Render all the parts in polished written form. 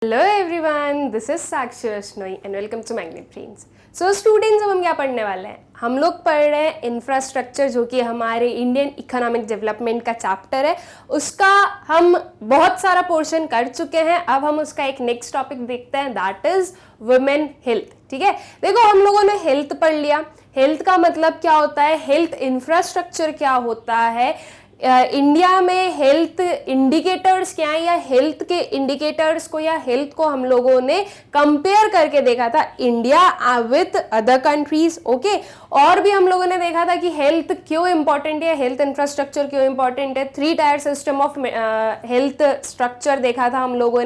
Hello everyone, this is Sakshi Rashnoi and welcome to Magnet Brains. So students, अब हम क्या पढ़ने वाले हैं? हम लोग पढ़ रहे हैं इंफ्रास्ट्रक्चर, जो कि हमारे इंडियन इकोनॉमिक डेवलपमेंट का चैप्टर है। उसका हम बहुत सारा पोर्शन कर चुके हैं। अब हम उसका एक नेक्स्ट टॉपिक देखते हैं, दैट इज वुमेन हेल्थ। ठीक है, देखो हम लोगों ने हेल्थ पढ़ लिया। हेल्थ का मतलब क्या होता है, हेल्थ इंफ्रास्ट्रक्चर क्या होता है, इंडिया में हेल्थ इंडिकेटर्स क्या है, या हेल्थ के इंडिकेटर्स को या हेल्थ को हम लोगों ने कंपेयर करके देखा था India with other countries. Okay, और भी हम लोगों ने देखा था कि हेल्थ क्यों इंपॉर्टेंट है, हेल्थ इंफ्रास्ट्रक्चर क्यों इंपॉर्टेंट है। 3 tier system of health structure देखा था हम लोगों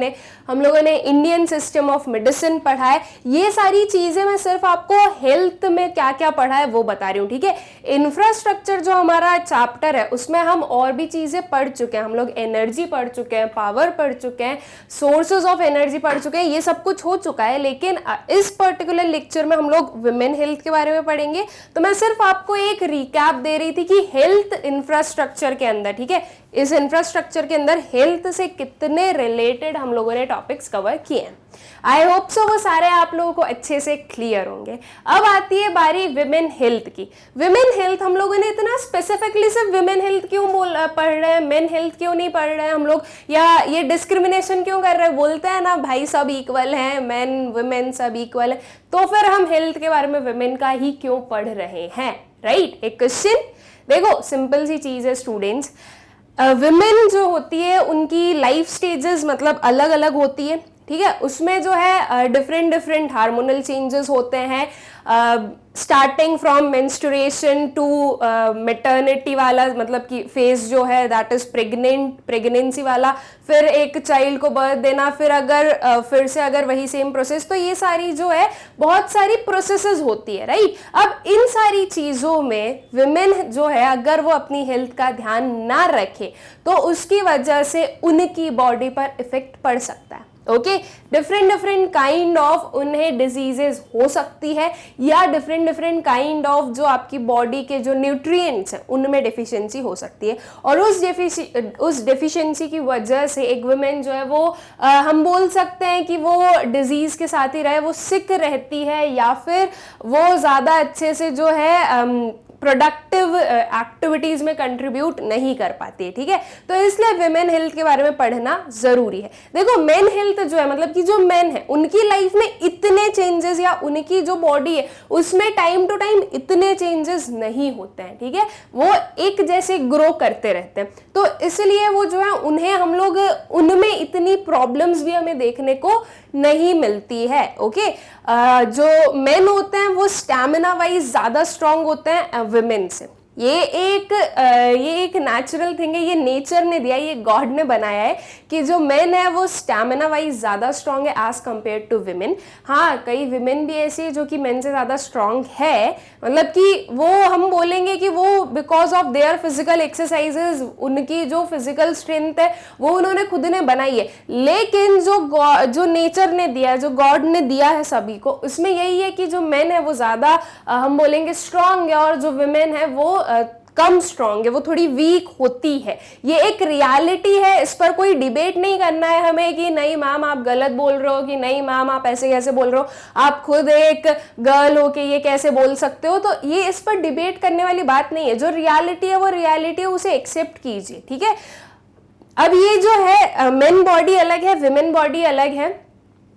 ने इंडियन सिस्टम ऑफ मेडिसिन पढ़ा है। ये सारी चीजें मैं सिर्फ आपको हेल्थ में क्या क्या पढ़ा है वो बता रही हूँ। ठीक है, इंफ्रास्ट्रक्चर जो हमारा चैप्टर है उसमें हम और भी चीजें पढ़ चुके हैं। हम लोग एनर्जी पढ़ चुके हैं, पावर पढ़ चुके हैं, सोर्सेज ऑफ एनर्जी पढ़ चुके हैं, ये सब कुछ हो चुका है। लेकिन इस पर्टिकुलर लेक्चर में हम लोग वुमेन हेल्थ के बारे में पढ़ेंगे। तो मैं सिर्फ आपको एक रिकैप दे रही थी कि हेल्थ इंफ्रास्ट्रक्चर के अंदर, ठीक है, इस इंफ्रास्ट्रक्चर के अंदर हेल्थ से कितने रिलेटेड हम लोगों ने टॉपिक्स कवर किए हैं। आई होप सो वो सारे आप लोगों को अच्छे से क्लियर होंगे। अब आती है बारी विमेन हेल्थ की। विमेन हेल्थ हम लोगों ने इतना स्पेसिफिकली सिर्फ विमेन हेल्थ क्यों पढ़ रहे हैं, मेन हेल्थ क्यों नहीं पढ़ रहे हैं हम लोग, या ये डिस्क्रिमिनेशन क्यों कर रहे हैं? बोलते हैं ना भाई सब इक्वल हैं, मेन वुमेन सब इक्वल है, तो फिर हम हेल्थ के बारे में विमेन का ही क्यों पढ़ रहे हैं? राइट, एक क्वेश्चन। देखो सिंपल सी चीज है स्टूडेंट्स, विमेन जो होती है उनकी लाइफ स्टेजेस मतलब अलग अलग होती है। ठीक है, उसमें जो है डिफरेंट हार्मोनल चेंजेस होते हैं, starting from menstruation to maternity वाला मतलब कि फेज जो है दैट इज प्रेगनेंसी वाला, फिर एक चाइल्ड को बर्थ देना, फिर अगर फिर से अगर वही सेम प्रोसेस, तो ये सारी जो है बहुत सारी प्रोसेसेस होती है। राइट, अब इन सारी चीजों में विमेन जो है अगर वो अपनी हेल्थ का ध्यान ना रखे तो उसकी वजह से उनकी बॉडी पर इफेक्ट पड़ सकता है। ओके, डिफरेंट काइंड ऑफ उन्हें डिजीजेस हो सकती है, या डिफरेंट काइंड ऑफ जो आपकी बॉडी के जो न्यूट्रिएंट्स हैं उनमें डेफिशिएंसी हो सकती है। और उस डेफिशिएंसी की वजह से एक वुमेन जो है वो हम बोल सकते हैं कि वो डिजीज के साथ ही रहे, वो सिक रहती है, या फिर वो ज़्यादा अच्छे से जो है प्रोडक्टिव एक्टिविटीज में कंट्रीब्यूट नहीं कर पाती है। ठीक है, तो इसलिए विमेन हेल्थ के बारे में पढ़ना जरूरी है। देखो मेन हेल्थ जो है मतलब कि जो मेन है उनकी लाइफ में इतने चेंजेस या उनकी जो बॉडी है उसमें टाइम टू टाइम इतने चेंजेस नहीं होते हैं। ठीक है, वो एक जैसे ग्रो करते रहते हैं, तो इसलिए वो जो है उन्हें हम लोग उनमें इतनी प्रॉब्लम्स भी हमें देखने को नहीं मिलती है। ओके, जो मेन होते हैं वो स्टैमिना वाइज ज्यादा स्ट्रांग होते हैं विमेन से। ये एक नेचुरल थिंग है, ये नेचर ने दिया, ये गॉड ने बनाया है कि जो मेन है वो स्टैमिना वाइज ज्यादा स्ट्रांग है एज कंपेयर टू विमेन। हाँ, कई विमेन भी ऐसी है जो कि मेन से ज्यादा स्ट्रांग है, मतलब कि वो हम बोलेंगे कि वो because of their physical exercises, उनकी जो फिजिकल स्ट्रेंथ है वो उन्होंने खुद ने बनाई है। लेकिन जो नेचर ने दिया, जो गॉड ने दिया है सभी को, उसमें यही है कि जो मेन है वो ज्यादा हम बोलेंगे स्ट्रांग है, और जो विमेन है वो कम स्ट्रांग है, वो थोड़ी वीक होती है। ये एक रियलिटी है, इस पर कोई डिबेट नहीं करना है हमें कि नहीं मैम आप गलत बोल रहे हो, कि नहीं मैम आप ऐसे कैसे बोल रहे हो, आप खुद एक गर्ल हो के ये कैसे बोल सकते हो। तो ये इस पर डिबेट करने वाली बात नहीं है, जो रियलिटी है वो रियलिटी है, उसे एक्सेप्ट कीजिए। ठीक है, अब ये जो है मेन बॉडी अलग है, विमेन बॉडी अलग है।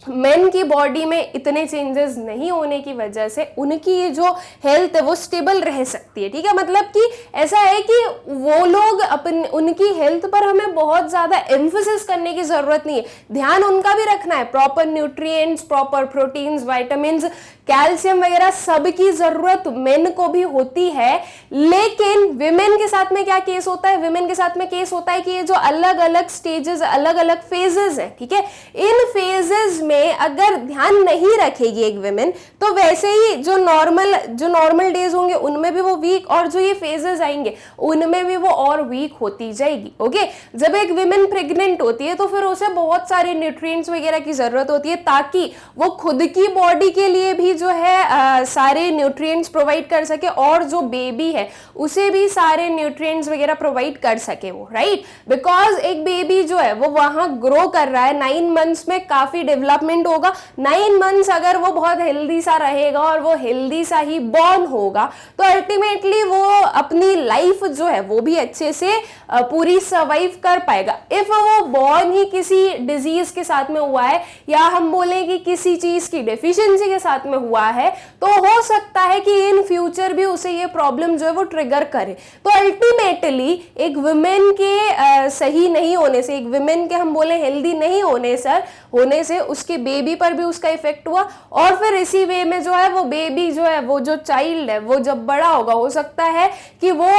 मेन की बॉडी में इतने चेंजेस नहीं होने की वजह से उनकी ये जो हेल्थ है वो स्टेबल रह सकती है। ठीक है, मतलब कि ऐसा है कि वो लोग उनकी हेल्थ पर हमें बहुत ज्यादा एम्फोसिस करने की जरूरत नहीं है, ध्यान उनका भी रखना है, proper nutrients, proper proteins, vitamins, calcium वगैरह सब की जरूरत मेन को भी होती है। लेकिन विमेन के साथ में क्या केस होता है, विमेन के साथ में केस होता है कि ये जो अलग अलग स्टेजेस, अलग अलग फेजेस है, ठीक है, इन फेजेस में अगर ध्यान नहीं रखेगी एक विमेन, तो वैसे ही जो नॉर्मल डेज होंगे उनमें भी वो वीक, और जो ये फेजेस आएंगे उनमें भी वो और वीक होती जाएगी। ओके, जब एक विमेन प्रेग्नेंट होती है तो फिर उसे बहुत सारे न्यूट्रिएंट्स वगैरह की जरूरत होती है ताकि वो खुद की बॉडी के लिए भी जो है सारे न्यूट्रिएंट्स प्रोवाइड कर सके, और जो बेबी है उसे भी सारे न्यूट्रिएंट्स वगैरह प्रोवाइड कर सके वो, राइट। बिकॉज एक बेबी जो है वो वहां ग्रो कर रहा है, 9 मंथ्स में काफी डेवलपमेंट होगा। 9 मंथ्स अगर वो बहुत हेल्दी सा रहेगा और वो हेल्दी सा ही बॉर्न होगा तो अल्टीमेटली वो अपनी लाइफ जो है वो भी अच्छे से पूरी सर्वाइव कर पाएगा। इफ वो बॉर्न ही किसी डिजीज के साथ में हुआ है, या हम बोले कि किसी चीज की डेफिशिएंसी के साथ में हुआ है, तो हो सकता है कि इन फ्यूचर भी उसे ये प्रॉब्लम जो है वो ट्रिगर करे। तो अल्टीमेटली एक वुमेन के सही नहीं होने से, एक वुमेन के हम बोले हेल्दी नहीं होने से उसके बेबी पर भी उसका इफेक्ट हुआ, और फिर इसी वे में जो है वो बेबी जो है, वो जो चाइल्ड है, वो जब बड़ा होगा हो सकता है कि वो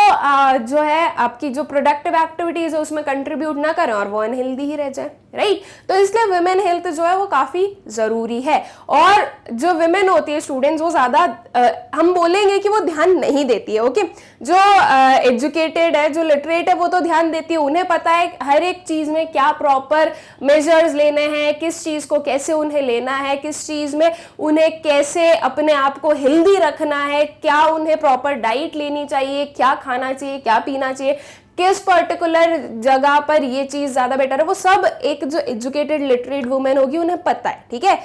जो है आपकी जो प्रोडक्टिव एक्टिविटीज है उसमें कंट्रीब्यूट ना करें और वो अनहेल्दी ही रह जाए, राइट। तो इसलिए वुमेन हेल्थ जो है वो काफी जरूरी है। और जो वुमेन होती है स्टूडेंट्स, वो ज्यादा हम बोलेंगे कि वो ध्यान नहीं देती है। ओके, जो एजुकेटेड है, जो लिटरेट है, वो तो ध्यान देती है, उन्हें पता है हर एक चीज में क्या प्रॉपर मेजर्स लेने हैं, किस चीज को कैसे उन्हें लेना है, किस चीज में उन्हें कैसे अपने आप को हेल्दी रखना है, क्या उन्हें प्रॉपर डाइट लेनी चाहिए, क्या खाना चाहिए, क्या पीना चाहिए, किस पर्टिकुलर जगह पर ये चीज ज्यादा बेटर है, वो सब एक जो एजुकेटेड लिटरेट वुमेन होगी उन्हें पता है, ठीक है।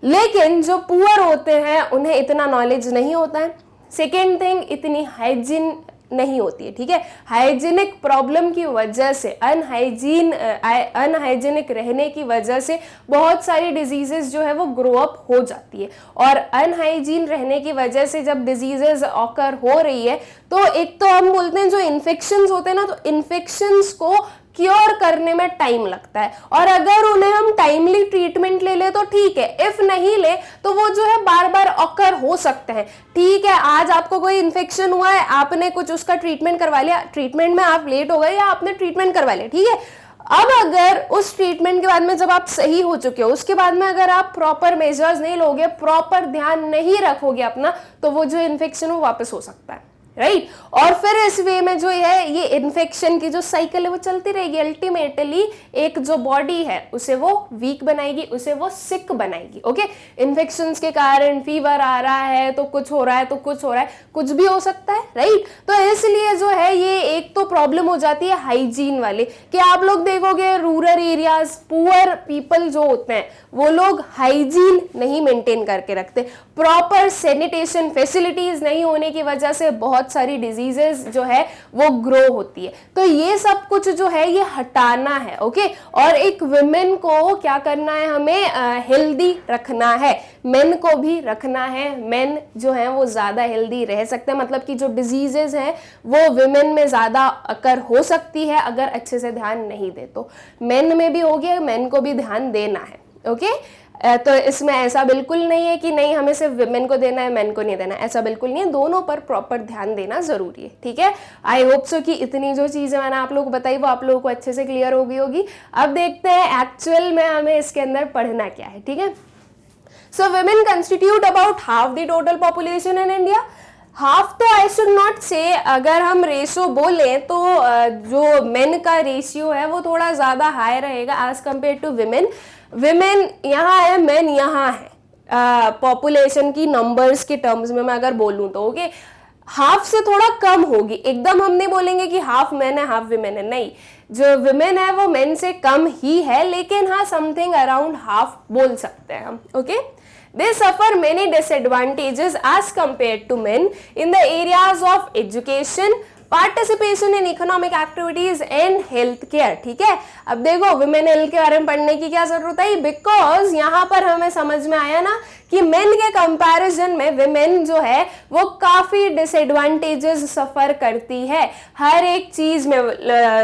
लेकिन जो पुअर होते हैं उन्हें इतना नॉलेज नहीं होता है। सेकेंड थिंग, इतनी हाइजीन नहीं होती है, ठीक है। हाइजीनिक प्रॉब्लम की वजह से, अनहाइजीनिक रहने की वजह से बहुत सारी डिजीजेस जो है वो ग्रो अप हो जाती है, और अनहाइजीन रहने की वजह से जब डिजीजेस ऑकर हो रही है तो एक तो हम बोलते हैं जो इन्फेक्शंस होते हैं ना, तो इन्फेक्शंस को क्योर करने में टाइम लगता है, और अगर उन्हें हम टाइमली ट्रीटमेंट ले ले तो ठीक है, इफ नहीं ले तो वो जो है बार बार ऑकर हो सकते हैं। ठीक है, आज आपको कोई इन्फेक्शन हुआ है, आपने कुछ उसका ट्रीटमेंट करवा लिया, ट्रीटमेंट में आप लेट हो गए या आपने ट्रीटमेंट करवा लिया, ठीक है। अब अगर उस ट्रीटमेंट के बाद में जब आप सही हो चुके हो, उसके बाद में अगर आप प्रॉपर मेजर्स नहीं लोगे, प्रॉपर ध्यान नहीं रखोगे अपना, तो वो जो इन्फेक्शन वो वापस हो सकता है, राइट। और फिर इस वे में जो है ये इन्फेक्शन की जो साइकिल है वो चलती रहेगी। अल्टीमेटली एक जो बॉडी है उसे वो वीक बनाएगी, उसे वो सिक बनाएगी। ओके, इन्फेक्शंस के कारण फीवर आ रहा है तो कुछ हो रहा है, तो कुछ हो रहा है, कुछ भी हो सकता है, राइट। तो इसलिए जो है ये एक तो प्रॉब्लम हो जाती है हाइजीन वाली, कि आप लोग देखोगे रूरल एरियाज, पुअर पीपल जो होते हैं वो लोग हाइजीन नहीं मेंटेन करके रखते, प्रॉपर सैनिटेशन फैसिलिटीज नहीं होने की वजह से बहुत सारी डिजीजेस जो है वो ग्रो होती है। तो ये सब कुछ जो है ये हटाना है, ओके। और एक वुमेन को क्या करना है, हमें हेल्दी रखना है, मेन को भी रखना है। मेन जो है वो ज्यादा हेल्दी रह सकते हैं, मतलब कि जो डिजीजेस हैं वो वुमेन में ज्यादा अकर हो सकती है अगर अच्छे से ध्यान नहीं दे तो। मेन में भी हो गया, मेन को भी ध्यान देना है, ओके। तो इसमें ऐसा बिल्कुल नहीं है कि नहीं हमें सिर्फ विमेन को देना है, मेन को नहीं देना, ऐसा बिल्कुल नहीं है, दोनों पर प्रॉपर ध्यान देना जरूरी है, ठीक है। आई होप सो कि इतनी जो चीजें मैंने आप लोगों को बताई वो आप लोगों को अच्छे से क्लियर हो गई होगी। अब देखते हैं एक्चुअल में हमें इसके अंदर पढ़ना क्या है, ठीक है। So women constitute about half the total population in India. Half तो आई शुड नॉट से, अगर हम रेशियो बोले तो जो मेन का रेशियो है वो थोड़ा ज्यादा हाई रहेगा as compared to women. Women यहाँ है, मेन यहाँ है, पॉपुलेशन की नंबर्स के टर्म्स में मैं अगर बोलूँ तो, ओके। हाफ से थोड़ा कम होगी, एकदम हम नहीं बोलेंगे कि हाफ मेन है हाफ विमेन है, नहीं, जो विमेन है वो मेन से कम ही है, लेकिन हाँ समथिंग अराउंड हाफ बोल सकते हैं हम, okay. They suffer many disadvantages as compared to men in the areas of education, participation in economic activities and health care, ठीक है। अब देखो वुमेन हेल्थ के बारे में पढ़ने की क्या जरूरत है, बिकॉज यहाँ पर हमें समझ में आया ना कि मेन के कंपैरिजन में विमेन जो है वो काफी डिसएडवांटेजेस सफर करती है हर एक चीज में,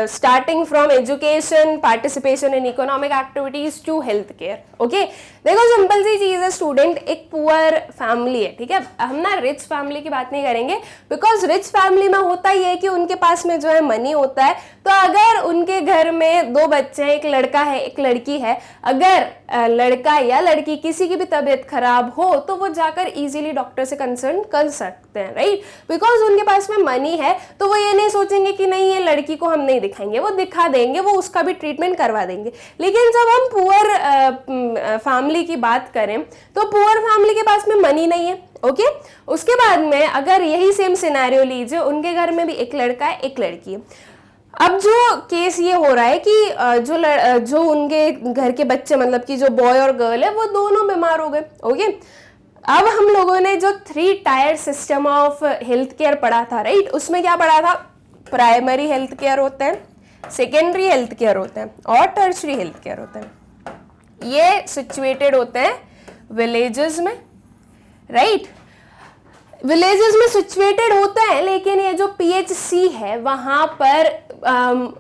starting from education, participation in economic activities to health care. Okay, देखो सिंपल सी चीज है स्टूडेंट, एक पुअर फैमिली है, ठीक है, हम ना रिच फैमिली की बात नहीं करेंगे, बिकॉज रिच फैमिली में होता ही है कि उनके पास में जो है मनी होता है। तो अगर उनके घर में 2 बच्चे हैं, एक लड़का है एक लड़की है, अगर लड़का या लड़की किसी की भी तबीयत खराब हो तो वो जाकर इजीली डॉक्टर से कंसल्ट कर सकते हैं, राइट, बिकॉज उनके पास में मनी है। तो वो ये नहीं सोचेंगे कि नहीं ये लड़की को हम नहीं दिखाएंगे, वो दिखा देंगे, वो उसका भी ट्रीटमेंट करवा देंगे। लेकिन जब हम पुअर फैमिली की बात करें तो पुअर फैमिली के पास में मनी नहीं है। ओके, उसके बाद में अगर यही सेम सिनेरियो लीजिए, उनके घर में भी एक लड़का है एक लड़की है। अब जो केस ये हो रहा है कि जो उनके घर के बच्चे, मतलब कि जो बॉय और गर्ल है, वो दोनों बीमार हो गए। ओके, अब हम लोगों ने जो 3 tier system of health care पढ़ा था, राइट, उसमें क्या पढ़ा था? प्राइमरी हेल्थ केयर होते हैं, सेकेंडरी हेल्थ केयर होते हैं और टर्शरी हेल्थ केयर होते हैं। ये सिचुएटेड होते हैं विलेजेस में, राइट, विलेजेस में सिचुएटेड होता है। लेकिन ये जो पीएचसी है वहां पर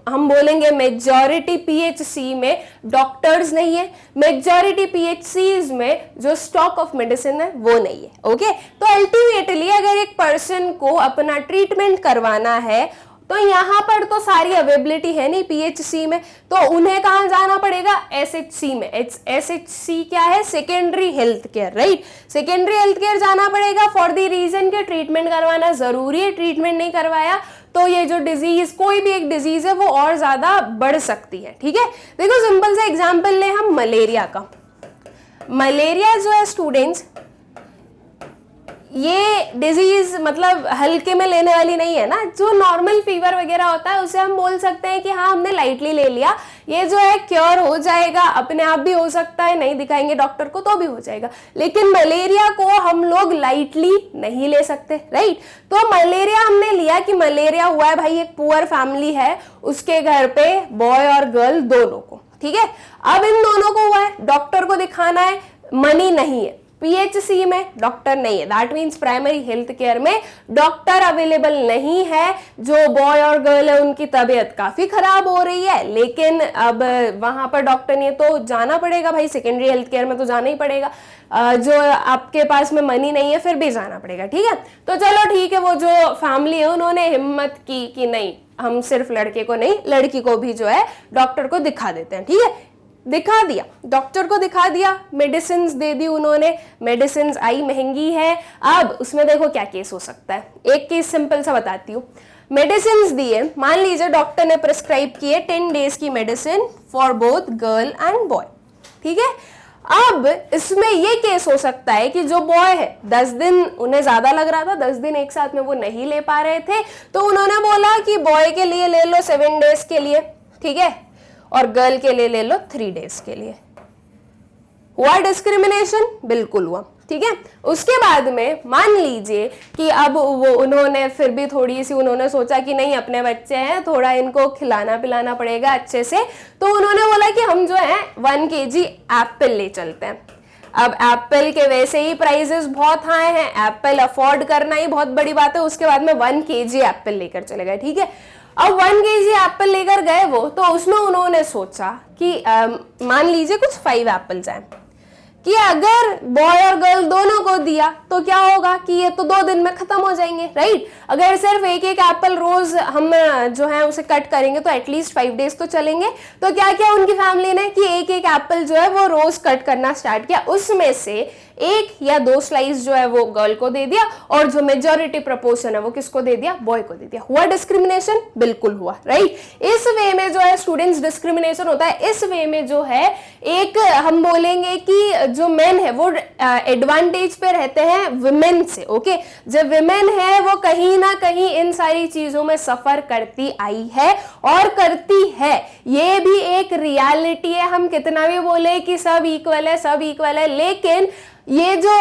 हम बोलेंगे मेजॉरिटी पीएचसी में डॉक्टर्स नहीं है, मेजॉरिटी पीएचसीज में जो स्टॉक ऑफ मेडिसिन है वो नहीं है। ओके, तो अल्टीमेटली अगर एक पर्सन को अपना ट्रीटमेंट करवाना है तो यहाँ पर तो सारी अवेलेबिलिटी है नहीं पीएचसी में, तो उन्हें कहाँ जाना पड़ेगा? एसएचसी में। एसएचसी क्या है? Secondary health care, right, secondary health care जाना पड़ेगा फॉर द रीजन के ट्रीटमेंट करवाना जरूरी है। ट्रीटमेंट नहीं करवाया तो ये जो डिजीज, कोई भी एक डिजीज है, वो और ज्यादा बढ़ सकती है। ठीक है, देखो सिंपल सा एग्जाम्पल ले हम मलेरिया का। मलेरिया जो है स्टूडेंट्स, ये डिजीज मतलब हल्के में लेने वाली नहीं है ना। जो नॉर्मल फीवर वगैरह होता है उसे हम बोल सकते हैं कि हाँ हमने लाइटली ले लिया, ये जो है क्योर हो जाएगा, अपने आप भी हो सकता है, नहीं दिखाएंगे डॉक्टर को तो भी हो जाएगा। लेकिन मलेरिया को हम लोग लाइटली नहीं ले सकते, राइट। तो मलेरिया हमने लिया कि मलेरिया हुआ है भाई, एक पुअर फैमिली है, उसके घर पे बॉय और गर्ल दोनों को, ठीक है। अब इन दोनों को हुआ है, डॉक्टर को दिखाना है, मनी नहीं है, पीएचसी में डॉक्टर नहीं है, that means primary health care में डॉक्टर अवेलेबल नहीं है। जो बॉय और गर्ल है उनकी तबीयत काफी खराब हो रही है, लेकिन अब वहां पर डॉक्टर नहीं है तो जाना पड़ेगा भाई, सेकेंडरी हेल्थ केयर में तो जाना ही पड़ेगा। जो आपके पास में मनी नहीं है फिर भी जाना पड़ेगा, ठीक है। तो चलो ठीक है, वो जो फैमिली है उन्होंने हिम्मत की कि नहीं, हम सिर्फ लड़के को नहीं लड़की को भी जो है डॉक्टर को दिखा देते हैं, ठीक है। दिखा दिया, डॉक्टर को दिखा दिया, मेडिसिन दे दी उन्होंने, मेडिसिन आई महंगी है। अब उसमें देखो क्या केस हो सकता है, एक केस सिंपल सा बताती हूँ। मेडिसिन दिए, मान लीजिए डॉक्टर ने प्रिस्क्राइब किए 10 डेज की medicine for both girl and boy, ठीक है। अब इसमें ये केस हो सकता है कि जो बॉय है 10 दिन उन्हें ज्यादा लग रहा था, 10 दिन एक साथ में वो नहीं ले पा रहे थे, तो उन्होंने बोला कि बॉय के लिए ले लो 7 डेज के लिए, ठीक है, और गर्ल के लिए ले लो 3 डेज के लिए। हुआ डिस्क्रिमिनेशन? बिल्कुल हुआ, ठीक है। उसके बाद में मान लीजिए कि अब वो उन्होंने फिर भी थोड़ी सी उन्होंने सोचा कि नहीं अपने बच्चे हैं, थोड़ा इनको खिलाना पिलाना पड़ेगा अच्छे से, तो उन्होंने बोला कि हम जो है 1 kg एप्पल ले चलते हैं। अब एप्पल के वैसे ही प्राइसेस बहुत हाई हैं, एप्पल अफोर्ड करना ही बहुत बड़ी बात है, उसके बाद में 1 kg एप्पल लेकर चले गए, ठीक है। अब 1 kg एप्पल लेकर गए वो, तो उसमें उन्होंने सोचा कि मान लीजिए कुछ 5 एप्पल्स हैं, कि अगर बॉय और गर्ल दोनों को दिया तो क्या होगा कि ये तो 2 दिन में खत्म हो जाएंगे, राइट। अगर सिर्फ एक एप्पल रोज हम जो है उसे कट करेंगे तो एटलीस्ट 5 डेज तो चलेंगे। तो क्या किया उनकी फैमिली ने कि एक एप्पल जो है वो रोज कट करना स्टार्ट किया, उसमें से 1 या 2 स्लाइस जो है वो गर्ल को दे दिया, और जो मेजॉरिटी प्रपोर्शन है वो किसको दे दिया? बॉय को दे दिया। हुआ डिस्क्रिमिनेशन? बिल्कुल हुआ, राइट। इस वे में जो है स्टूडेंट्स डिस्क्रिमिनेशन होता है। इस वे में जो है एक हम बोलेंगे कि जो मेन है वो एडवांटेज पे रहते हैं विमेन से, ओके। जो विमेन है वो कहीं ना कहीं इन सारी चीजों में सफर करती आई है और करती है, ये भी एक रियलिटी है। हम कितना भी बोले कि सब इक्वल है सब इक्वल है, लेकिन ये जो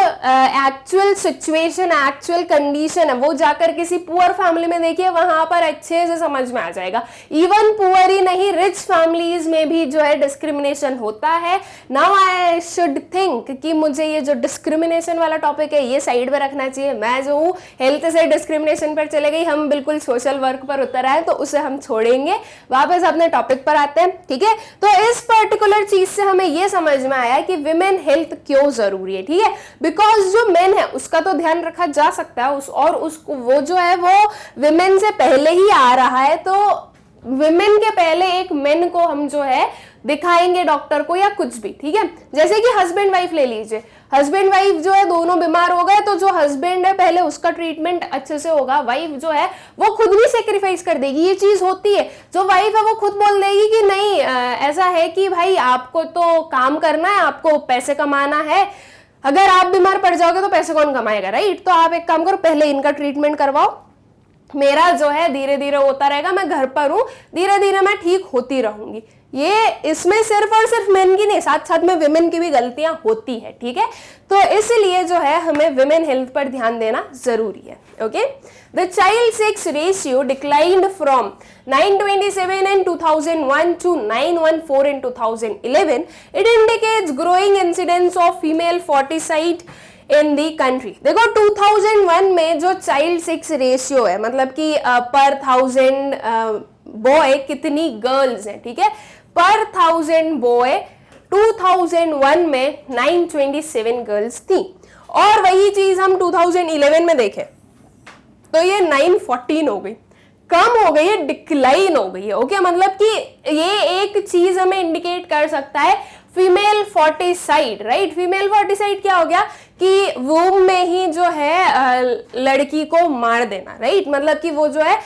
एक्चुअल सिचुएशन, एक्चुअल कंडीशन है, वो जाकर किसी पुअर फैमिली में देखिए, वहां पर अच्छे से समझ में आ जाएगा। इवन पुअर ही नहीं, रिच फैमिलीज में भी जो है डिस्क्रिमिनेशन होता है। नाउ आई शुड थिंक कि मुझे ये जो डिस्क्रिमिनेशन वाला टॉपिक है ये साइड में रखना चाहिए। मैं जो हूँ हेल्थ से डिस्क्रिमिनेशन पर चले गई, हम बिल्कुल सोशल वर्क पर उतर आए, तो उसे हम छोड़ेंगे, वापस अपने टॉपिक पर आते हैं, ठीक है। तो इस पर्टिकुलर चीज से हमें ये समझ में आया कि विमेन हेल्थ क्यों जरूरी है, ठीक है। बिकॉज जो मेन है उसका तो ध्यान रखा जा सकता है, और उसको वो जो है वो विमेन से पहले ही आ रहा है, तो विमेन के पहले एक मेन को हम जो है दिखाएंगे डॉक्टर को या कुछ भी, ठीक है। जैसे कि हस्बैंड वाइफ ले लीजिए, हस्बैंड वाइफ जो है दोनों बीमार हो गए, तो जो हस्बैंड है पहले उसका ट्रीटमेंट अच्छे से होगा, वाइफ जो है वो खुद भी सेक्रीफाइस कर देगी। ये चीज होती है, जो वाइफ है वो खुद बोल देगी कि नहीं ऐसा है कि भाई आपको तो काम करना है, आपको पैसे कमाना है, अगर आप बीमार पड़ जाओगे तो पैसे कौन कमाएगा, राइट। तो आप एक काम करो, पहले इनका ट्रीटमेंट करवाओ, मेरा जो है धीरे धीरे होता रहेगा, मैं घर पर हूं, धीरे धीरे मैं ठीक होती रहूंगी। ये इसमें सिर्फ और सिर्फ मेन की नहीं, साथ साथ में विमेन की भी गलतियां होती है, ठीक है। तो इसलिए जो है हमें विमेन हेल्थ पर ध्यान देना जरूरी है, okay. The child sex ratio declined from 927 in 2001 to 914 in 2011. It indicates growing incidence of female foeticide in the country. देखो 2001 में जो चाइल्ड सेक्स रेशियो है, मतलब कि पर 1000 बॉय कितनी गर्ल्स हैं, ठीक है, पर 1000 बॉय 2001 में 927 गर्ल्स थी, और वही चीज हम 2011 में देखें तो ये 914 हो गई, कम हो गई है, डिक्लाइन हो गई है, ओके। मतलब कि ये एक चीज हमें इंडिकेट कर सकता है फीमेल फोर्टिसाइड, राइट। फीमेल फोर्टिसाइड क्या हो गया कि वूम में ही जो है लड़की को मार देना, राइट। मतलब कि वो जो है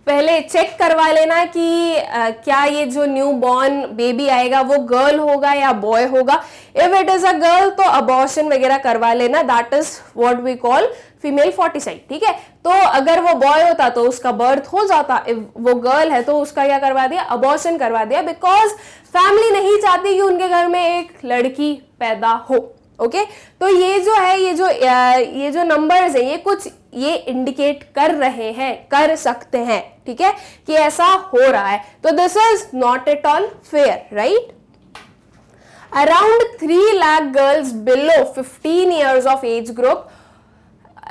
पहले चेक करवा लेना कि क्या ये जो न्यू बॉर्न बेबी आएगा वो गर्ल होगा या बॉय होगा। If it is a girl तो अबॉर्शन वगैरह करवा लेना, that is what we call female foeticide, ठीक है। तो अगर वो बॉय होता तो उसका बर्थ हो जाता, इफ वो गर्ल है तो उसका क्या करवा दिया, अबॉर्शन करवा दिया, बिकॉज फैमिली नहीं चाहती कि उनके घर में एक लड़की पैदा हो, ओके। तो ये जो है ये जो नंबर्स है, ये कुछ ये इंडिकेट कर रहे हैं, कर सकते हैं, ठीक है, कि ऐसा हो रहा है। तो this is not at all fair, right. Around 3 lakh girls below 15 years of age group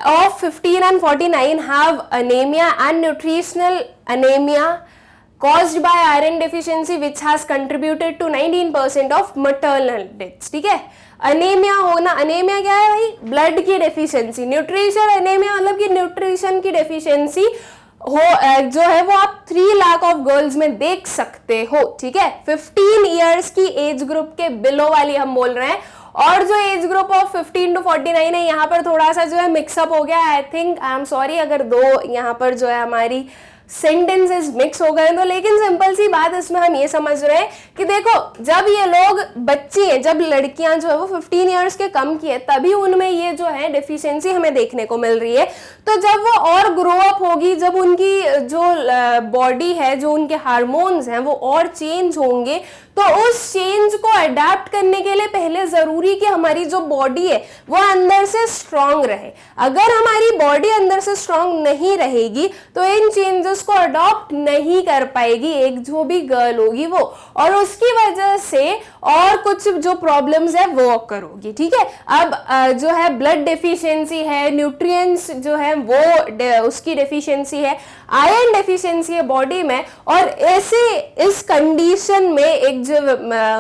of 15 and 49 have anemia and nutritional anemia caused by iron deficiency which has contributed to 19% of maternal deaths, ठीक है। Anaemia होना, anaemia क्या है भाई, blood की deficiency. Nutrition anaemia मतलब कि nutrition की डेफिशिएंसी हो जो है वो आप 3 लाख ऑफ गर्ल्स में देख सकते हो, ठीक है। 15 इयर्स की एज ग्रुप के बिलो वाली हम बोल रहे हैं, और जो एज ग्रुप ऑफ 15 to 49 है, यहाँ पर थोड़ा सा जो है मिक्सअप हो गया, I think, I am sorry अगर दो यहाँ पर जो है हमारी सेंटेंसेस मिक्स हो गए तो, लेकिन सिंपल सी बात इसमें हम ये समझ रहे हैं कि देखो जब ये लोग बच्ची हैं, जब लड़कियां जो है वो 15 इयर्स के कम की है, तभी उनमें ये जो है डेफिशिएंसी हमें देखने को मिल रही है। तो जब वो और ग्रो अप होगी, जब उनकी जो बॉडी है, जो उनके हार्मोन्स हैं वो और चेंज होंगे, तो उस चेंज को अडेप्ट करने के लिए पहले जरूरी कि हमारी जो बॉडी है वो अंदर से स्ट्रांग रहे। अगर हमारी बॉडी अंदर से स्ट्रांग नहीं रहेगी तो इन चेंजेस को अडॉप्ट नहीं कर पाएगी एक जो भी गर्ल होगी वो, और उसकी वजह से और कुछ जो प्रॉब्लम्स है वो अकर होगी, ठीक है। अब जो है ब्लड डेफिशिएंसी है, न्यूट्रिएंट्स जो है वो उसकी डेफिशिएंसी है, आयरन डेफिशिएंसी है बॉडी में, और ऐसे इस कंडीशन में एक जो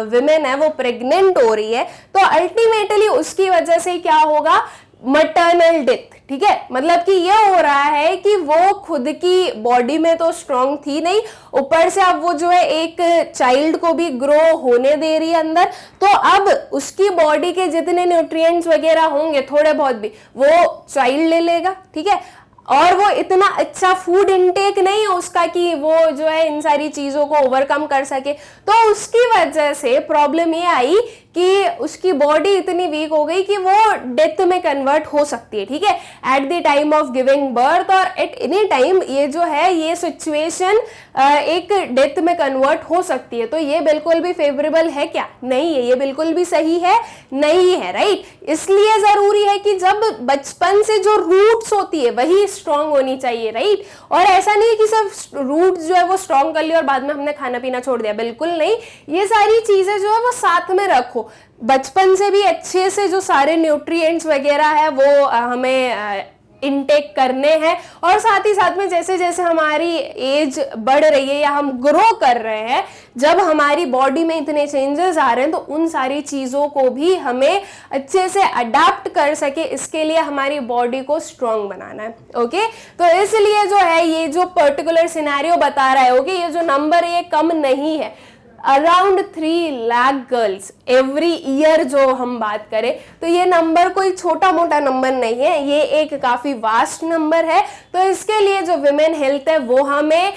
विमेन है वो प्रेग्नेंट हो रही है, तो अल्टीमेटली उसकी वजह से क्या होगा, मटर्नल डेथ, ठीक है। मतलब कि ये हो रहा है कि वो खुद की बॉडी में तो स्ट्रांग थी नहीं, ऊपर से अब वो जो है एक चाइल्ड को भी ग्रो होने दे रही है अंदर, तो अब उसकी बॉडी के जितने न्यूट्रिएंट्स वगैरह होंगे थोड़े बहुत भी वो चाइल्ड ले लेगा, ठीक है। और वो इतना अच्छा फूड इनटेक नहीं है उसका कि वो जो है इन सारी चीजों को ओवरकम कर सके, तो उसकी वजह से प्रॉब्लम ये आई कि उसकी बॉडी इतनी वीक हो गई कि वो डेथ में कन्वर्ट हो सकती है, ठीक है, at the time of giving birth और एट एनी टाइम ये जो है ये सिचुएशन एक डेथ में कन्वर्ट हो सकती है। तो ये बिल्कुल भी फेवरेबल है क्या? नहीं है, ये बिल्कुल भी सही है नहीं है, राइट। इसलिए जरूरी है कि जब बचपन से जो रूट्स होती है वही स्ट्रांग होनी चाहिए, राइट। और ऐसा नहीं है कि सब रूट्स जो है वो स्ट्रांग कर लिया और बाद में हमने खाना पीना छोड़ दिया, बिल्कुल नहीं। ये सारी चीजें जो है वो साथ में रखो, बचपन से भी अच्छे से जो सारे न्यूट्रिएंट्स वगैरह है वो हमें इनटेक करने हैं, और साथ ही साथ में जैसे जैसे हमारी एज बढ़ रही है या हम ग्रो कर रहे हैं, जब हमारी बॉडी में इतने चेंजेस आ रहे हैं तो उन सारी चीज़ों को भी हमें अच्छे से अडाप्ट कर सके, इसके लिए हमारी बॉडी को स्ट्रांग बनाना है। ओके, तो इसलिए जो है ये जो पर्टिकुलर सिनेरियो बता रहा है, ओके, ये जो नंबर है ये कम नहीं है, around 3 lakh girls every year जो हम बात करें तो ये नंबर कोई छोटा मोटा नंबर नहीं है, ये एक काफी वास्ट नंबर है। तो इसके लिए जो विमेन हेल्थ है वो हमें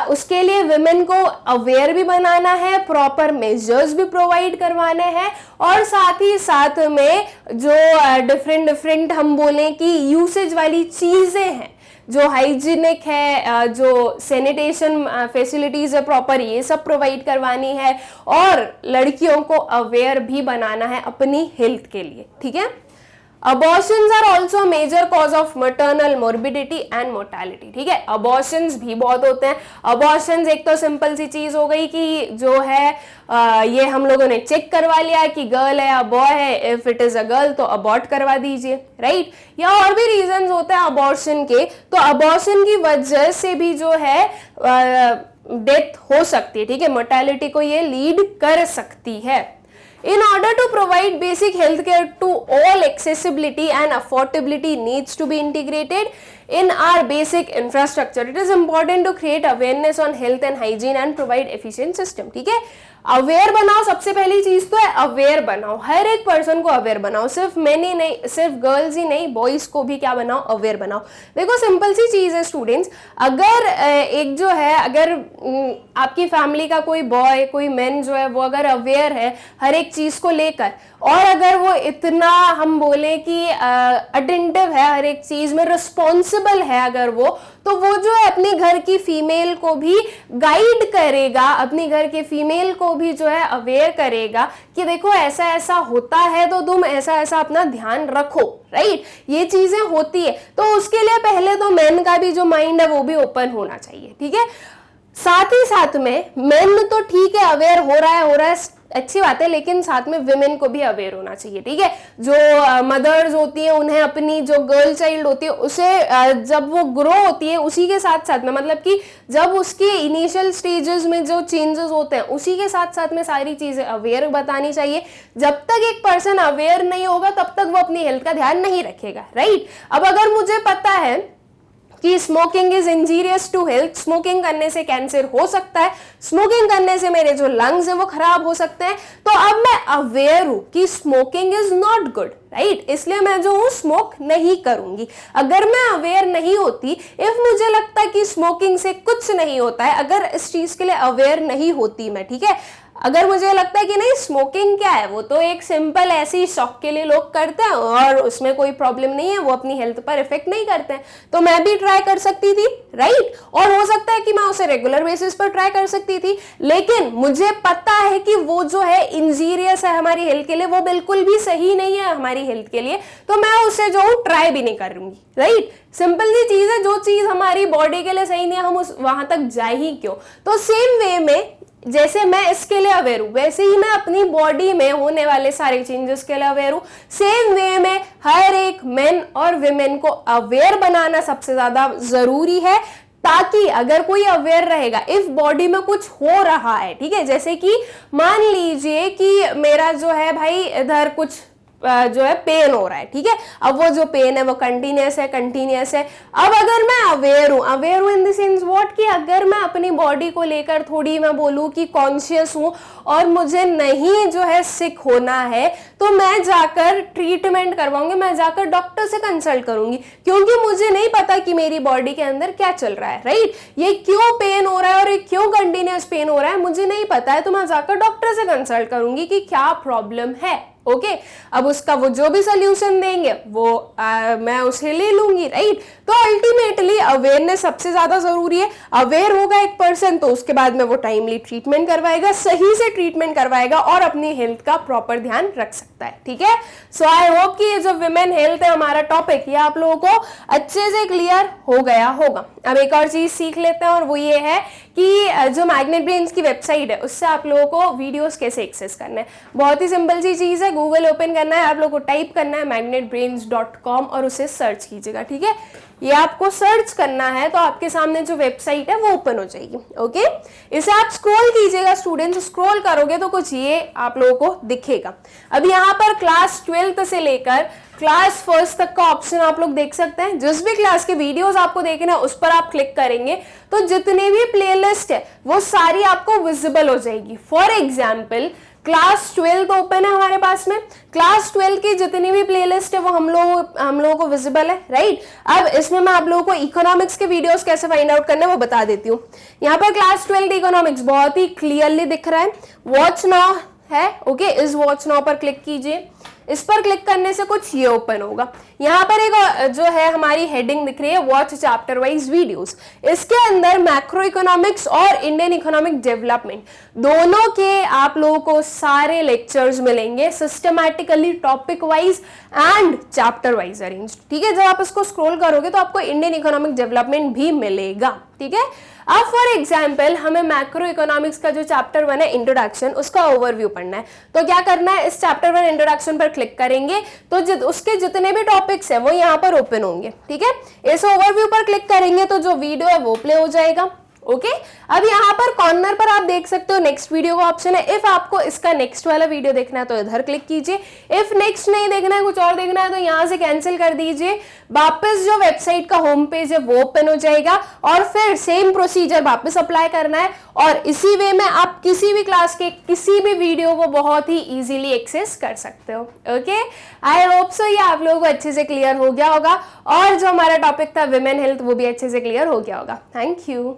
उसके लिए विमेन को अवेयर भी बनाना है, प्रॉपर मेजर्स भी प्रोवाइड करवाने हैं, और साथ ही साथ में जो डिफरेंट हम बोलें कि यूसेज वाली चीजें हैं, जो हाइजीनिक है, जो सैनिटेशन फैसिलिटीज है प्रॉपर, ये सब प्रोवाइड करवानी है, और लड़कियों को अवेयर भी बनाना है अपनी हेल्थ के लिए, ठीक है। Abortions are also major cause of maternal morbidity and mortality, ठीक है। अबॉर्शंस भी बहुत होते हैं। अबॉर्शंस एक तो सिंपल सी चीज हो गई कि जो है ये हम लोगों ने चेक करवा लिया कि गर्ल है या बॉय है, if it is a girl तो अबॉर्ट करवा दीजिए, राइट। या और भी रीजंस होते हैं अबॉर्शन के, तो अबॉर्शन की वजह से भी जो है डेथ हो सकती है, ठीक है, मोर्टेलिटी को ये लीड कर सकती है। In order to provide basic healthcare to all, accessibility and affordability needs to be integrated in our basic infrastructure. It is important to create awareness on health and hygiene and provide efficient system. ठीक है, aware बनाओ, सबसे पहली चीज तो है aware बनाओ, हर एक पर्सन को अवेयर बनाओ, सिर्फ मैन ही नहीं, सिर्फ गर्ल्स ही नहीं, बॉयज को भी क्या बनाओ, अवेयर बनाओ। देखो सिंपल सी चीज है स्टूडेंट्स, अगर एक जो है, अगर आपकी फैमिली का कोई बॉय कोई मैन जो है वो अगर अवेयर है हर एक चीज को लेकर, और अगर वो इतना हम बोले कि अटेंटिव है हर एक चीज में, रिस्पॉन्सिबल है अगर वो, तो वो जो है अपने घर की फीमेल को भी गाइड करेगा, अपनी घर के फीमेल को भी जो है अवेयर करेगा कि देखो ऐसा ऐसा होता है तो तुम ऐसा ऐसा अपना ध्यान रखो, राइट। ये चीजें होती है, तो उसके लिए पहले तो मेन का भी जो माइंड है वो भी ओपन होना चाहिए, ठीक है। साथ ही साथ में मेन तो ठीक है अवेयर हो रहा है अच्छी बात है, लेकिन साथ में विमेन को भी अवेयर होना चाहिए, ठीक है। जो मदर्स होती हैं उन्हें अपनी जो गर्ल चाइल्ड होती है उसे जब वो ग्रो होती है उसी के साथ साथ में, मतलब कि जब उसके इनिशियल स्टेजेस में जो चेंजेस होते हैं उसी के साथ साथ में सारी चीजें अवेयर बतानी चाहिए। जब तक एक पर्सन अवेयर नहीं होगा तब तक वो अपनी हेल्थ का ध्यान नहीं रखेगा, राइट। अब अगर मुझे पता है कि smoking is injurious to health, smoking करने से कैंसर हो सकता है, स्मोकिंग करने से मेरे जो लंग्स है वो खराब हो सकते हैं, तो अब मैं अवेयर हूं कि smoking is not good, right, इसलिए मैं जो हूं स्मोक नहीं करूंगी। अगर मैं अवेयर नहीं होती, इफ मुझे लगता है कि स्मोकिंग से कुछ नहीं होता है, अगर इस चीज के लिए अवेयर नहीं होती मैं, ठीक है, अगर मुझे लगता है कि नहीं स्मोकिंग क्या है, वो तो एक सिंपल ऐसी शौक के लिए लोग करते हैं और उसमें कोई प्रॉब्लम नहीं है, वो अपनी हेल्थ पर इफेक्ट नहीं करते हैं, तो मैं भी ट्राई कर सकती थी, राइट। और हो सकता है कि मैं उसे रेगुलर बेसिस पर ट्राई कर सकती थी, लेकिन मुझे पता है कि वो जो है इंजीरियस है हमारी हेल्थ के लिए, वो बिल्कुल भी सही नहीं है हमारी हेल्थ के लिए, तो मैं उसे जो हूँ ट्राई भी नहीं करूंगी, राइट। सिंपल सी चीज है, जो चीज हमारी बॉडी के लिए सही नहीं है हम उस वहां तक जाए ही क्यों। तो सेम वे में जैसे मैं इसके लिए अवेयर हूं, वैसे ही मैं अपनी बॉडी में होने वाले सारे चेंजेस के लिए अवेयर हूं। सेम वे में हर एक मेन और विमेन को अवेयर बनाना सबसे ज्यादा जरूरी है, ताकि अगर कोई अवेयर रहेगा, इफ बॉडी में कुछ हो रहा है, ठीक है, जैसे कि मान लीजिए कि मेरा जो है भाई इधर कुछ जो है पेन हो रहा है, ठीक है। अब वो जो पेन है वो कंटिन्यूस है। अब अगर मैं अवेयर हूँ इन द सेंस व्हाट, कि अगर मैं अपनी बॉडी को लेकर थोड़ी मैं बोलूँ कि कॉन्शियस हूँ और मुझे नहीं जो है सिक होना है, तो मैं जाकर ट्रीटमेंट करवाऊंगी, मैं जाकर डॉक्टर से कंसल्ट करूंगी, क्योंकि मुझे नहीं पता कि मेरी बॉडी के अंदर क्या चल रहा है, राइट। ये क्यों पेन हो रहा है और ये क्यों कंटिन्यूस पेन हो रहा है मुझे नहीं पता है, तो मैं जाकर डॉक्टर से कंसल्ट करूंगी कि क्या प्रॉब्लम है, ओके। अब उसका वो जो भी सोल्यूशन देंगे वो मैं उसे ले लूंगी, राइट। तो अल्टीमेटली अवेयरनेस सबसे ज्यादा जरूरी है। अवेयर होगा एक पर्सन तो उसके बाद में वो टाइमली ट्रीटमेंट करवाएगा, सही से ट्रीटमेंट करवाएगा और अपनी हेल्थ का प्रॉपर ध्यान रख सकता है, ठीक है। सो आई होप कि ये जो विमेन हेल्थ है हमारा टॉपिक, ये आप लोगों को अच्छे से क्लियर हो गया होगा। अब एक और चीज सीख लेते हैं और वो ये है कि जो मैग्नेट ब्रेन्स की वेबसाइट है उससे आप लोगों को वीडियोस कैसे एक्सेस करना है। बहुत ही सिंपल सी चीज है, गूगल ओपन करना है, आप लोगों को टाइप करना है magnetbrains.com और उसे सर्च कीजिएगा, ठीक है। ये आपको सर्च करना है तो आपके सामने जो वेबसाइट है वो ओपन हो जाएगी, ओके। इसे आप स्क्रॉल कीजिएगा स्टूडेंट्स, स्क्रॉल करोगे तो कुछ ये आप लोगों को दिखेगा। अब यहाँ पर क्लास 12th से लेकर क्लास 1st तक का ऑप्शन आप लोग देख सकते हैं। जिस भी क्लास के वीडियोस आपको देखना है उस पर आप क्लिक करेंगे तो जितनी भी प्लेलिस्ट है वो सारी आपको विजिबल हो जाएगी। फॉर एग्जाम्पल क्लास 12 ओपन है हमारे पास में, क्लास 12 की जितनी भी प्लेलिस्ट है वो हम लोगों को विजिबल है, राइट। अब इसमें मैं आप लोगों को इकोनॉमिक्स के वीडियोस कैसे फाइंड आउट करने वो बता देती हूँ। यहाँ पर क्लास 12 इकोनॉमिक्स बहुत ही क्लियरली दिख रहा है, वॉच नाउ है, ओके। इस वॉच नाउ पर क्लिक कीजिए, इस पर क्लिक करने से कुछ ये ओपन होगा। यहाँ पर एक जो है हमारी हेडिंग दिख रही है वॉच चैप्टर वाइज वीडियोस। इसके अंदर मैक्रो इकोनॉमिक्स और इंडियन इकोनॉमिक डेवलपमेंट दोनों के आप लोगों को सारे लेक्चर्स मिलेंगे, systematically topic wise and chapter wise arrange, ठीक है। जब आप इसको स्क्रॉल करोगे तो आपको इंडियन इकोनॉमिक डेवलपमेंट भी मिलेगा, ठीक है। अब फॉर एग्जाम्पल हमें मैक्रो इकोनॉमिक्स का जो चैप्टर 1 है इंट्रोडक्शन, उसका ओवरव्यू पढ़ना है, तो क्या करना है, इस चैप्टर 1 इंट्रोडक्शन पर क्लिक करेंगे तो उसके जितने भी टॉपिक्स हैं वो यहाँ पर ओपन होंगे, ठीक है। इस ओवरव्यू पर क्लिक करेंगे तो जो वीडियो है वो प्ले हो जाएगा, ओके। अब यहाँ पर कॉर्नर पर आप देख सकते हो नेक्स्ट वीडियो का ऑप्शन है। इफ आपको इसका नेक्स्ट वाला वीडियो देखना है तो इधर क्लिक कीजिए, इफ नेक्स्ट नहीं देखना है कुछ और देखना है तो यहाँ से कैंसिल कर दीजिए। वापस जो वेबसाइट का होम पेज है वो ओपन हो जाएगा और फिर सेम प्रोसीजर वापस अप्लाई करना है और इसी वे में आप किसी भी क्लास के किसी भी वीडियो को बहुत ही इजीली एक्सेस कर सकते हो, ओके। आई होप सो ये आप लोगों को अच्छे से क्लियर हो गया होगा और जो हमारा टॉपिक था विमेन हेल्थ वो भी अच्छे से क्लियर हो गया होगा। Thank you.